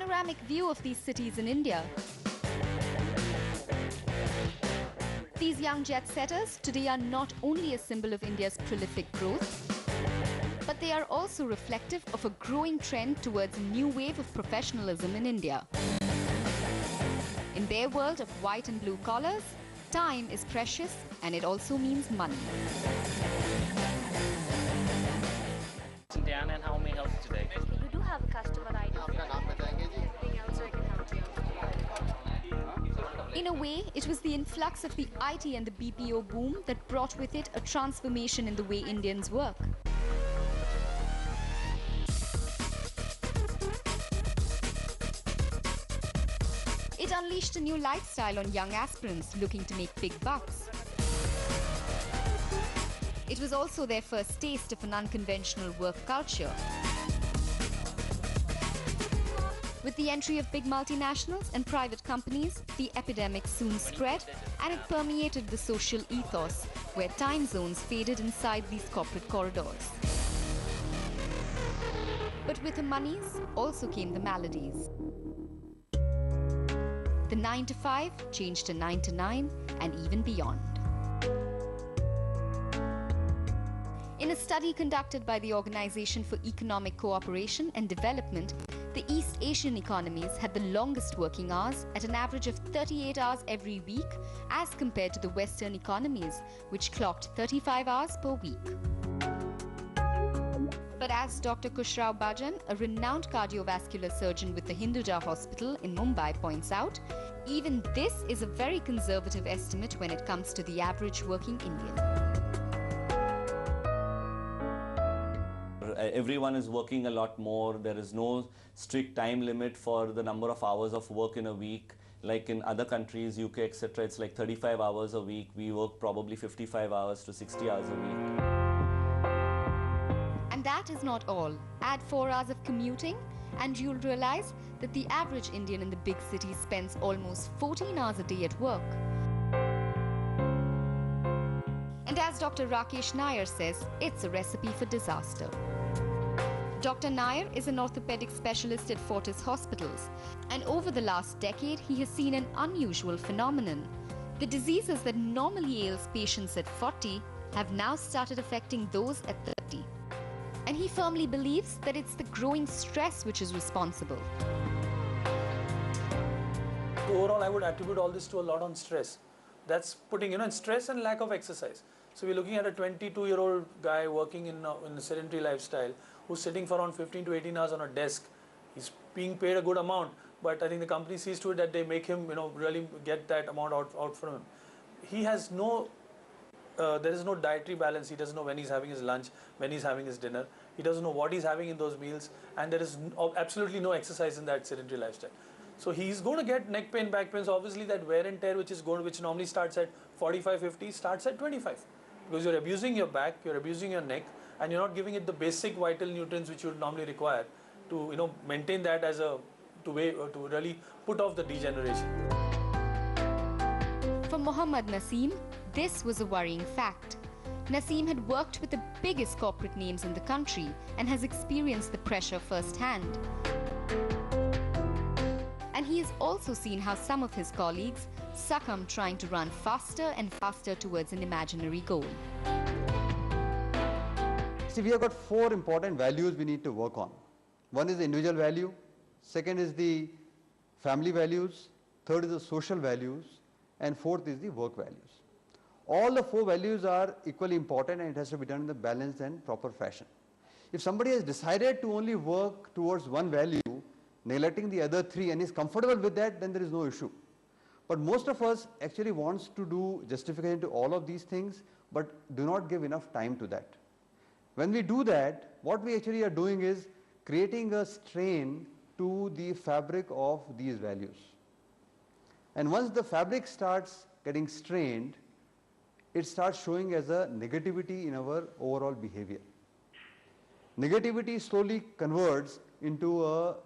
panoramic view of these cities in India. These young jet-setters today are not only a symbol of India's prolific growth, but they are also reflective of a growing trend towards a new wave of professionalism in India. In their world of white and blue collars, time is precious and it also means money. Dan, and how may I help you today? You do have a customer ID. Anything else I can help you? In a way, it was the influx of the IT and the BPO boom that brought with it a transformation in the way Indians work. It unleashed a new lifestyle on young aspirants looking to make big bucks. It was also their first taste of an unconventional work culture. With the entry of big multinationals and private companies, the epidemic soon spread and it permeated the social ethos, where time zones faded inside these corporate corridors. But with the monies also came the maladies. The 9 to 5 changed to 9 to 9 and even beyond. In a study conducted by the Organization for Economic Cooperation and Development, the East Asian economies had the longest working hours at an average of 38 hours every week as compared to the Western economies, which clocked 35 hours per week. But as Dr. Kushrao Bhajan, a renowned cardiovascular surgeon with the Hinduja Hospital in Mumbai, points out, even this is a very conservative estimate when it comes to the average working Indian. Everyone is working a lot more. There is no strict time limit for the number of hours of work in a week. Like in other countries, UK, etc., it's like 35 hours a week. We work probably 55 hours to 60 hours a week. And that is not all. Add 4 hours of commuting and you'll realize that the average Indian in the big cities spends almost 14 hours a day at work. And as Dr. Rakesh Nair says, it's a recipe for disaster. Dr. Nair is an orthopedic specialist at Fortis Hospitals, and over the last decade, he has seen an unusual phenomenon. The diseases that normally ails patients at 40 have now started affecting those at 30. And he firmly believes that it's the growing stress which is responsible. Overall, I would attribute all this to a lot on stress. That's putting, in stress and lack of exercise. So we're looking at a 22-year-old guy working in a sedentary lifestyle who's sitting for around 15 to 18 hours on a desk. He's being paid a good amount, but I think the company sees to it that they make him, really get that amount out from him. He has no, there is no dietary balance. He doesn't know when he's having his lunch, when he's having his dinner. He doesn't know what he's having in those meals, and there is absolutely no exercise in that sedentary lifestyle. So he's going to get neck pain, back pains. Obviously, that wear and tear, which normally starts at 45, 50, starts at 25, because you're abusing your back, you're abusing your neck, and you're not giving it the basic vital nutrients which you would normally require to maintain that as to really put off the degeneration. For Mohammed Naseem, this was a worrying fact. Naseem had worked with the biggest corporate names in the country and has experienced the pressure firsthand. And he has also seen how some of his colleagues succumb trying to run faster and faster towards an imaginary goal. See, we have got 4 important values we need to work on. One is the individual value, second is the family values, third is the social values, and fourth is the work values. All the 4 values are equally important, and it has to be done in a balanced and proper fashion. If somebody has decided to only work towards one value, neglecting the other 3, and is comfortable with that, then there is no issue. But most of us actually wants to do justification to all of these things, but do not give enough time to that. When we do that, what we actually are doing is creating a strain to the fabric of these values. And once the fabric starts getting strained, it starts showing as a negativity in our overall behavior. Negativity slowly converts into a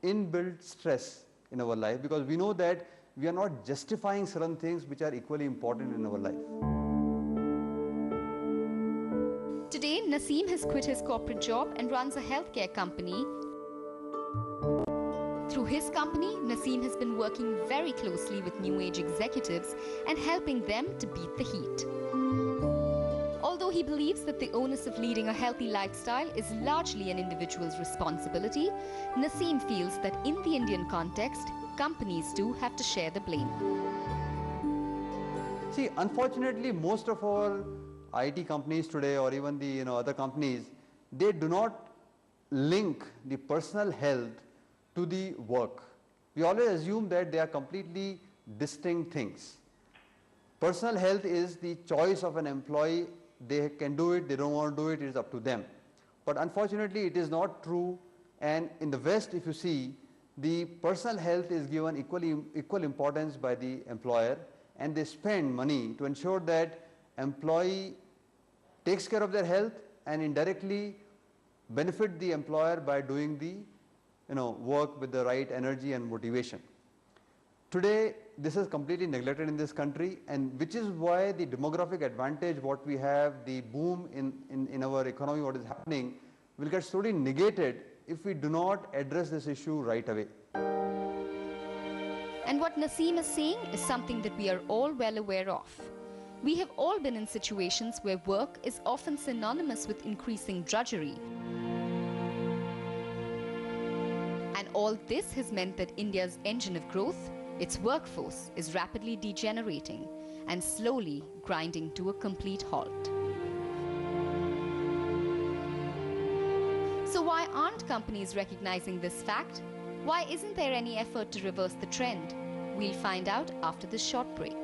inbuilt stress in our life, because we know that we are not justifying certain things which are equally important in our life. Today, Naseem has quit his corporate job and runs a healthcare company Through his company, Naseem has been working very closely with new age executives and helping them to beat the heat. Although he believes that the onus of leading a healthy lifestyle is largely an individual's responsibility, Naseem feels that in the Indian context, companies too have to share the blame. See, unfortunately, most of our IT companies today, or even the other companies, they do not link the personal health to the work. We always assume that they are completely distinct things. Personal health is the choice of an employee. They can do it, they don't want to do it, it is up to them. But unfortunately, it is not true. And in the West, if you see, the personal health is given equal importance by the employer, and they spend money to ensure that employee takes care of their health and indirectly benefit the employer by doing the work with the right energy and motivation. Today, this is completely neglected in this country, and which is why the demographic advantage what we have, the boom in our economy, what is happening, will get slowly negated if we do not address this issue right away. And what Naseem is saying is something that we are all well aware of. We have all been in situations where work is often synonymous with increasing drudgery. And all this has meant that India's engine of growth, its workforce, is rapidly degenerating and slowly grinding to a complete halt. So why aren't companies recognizing this fact? Why isn't there any effort to reverse the trend? We'll find out after this short break.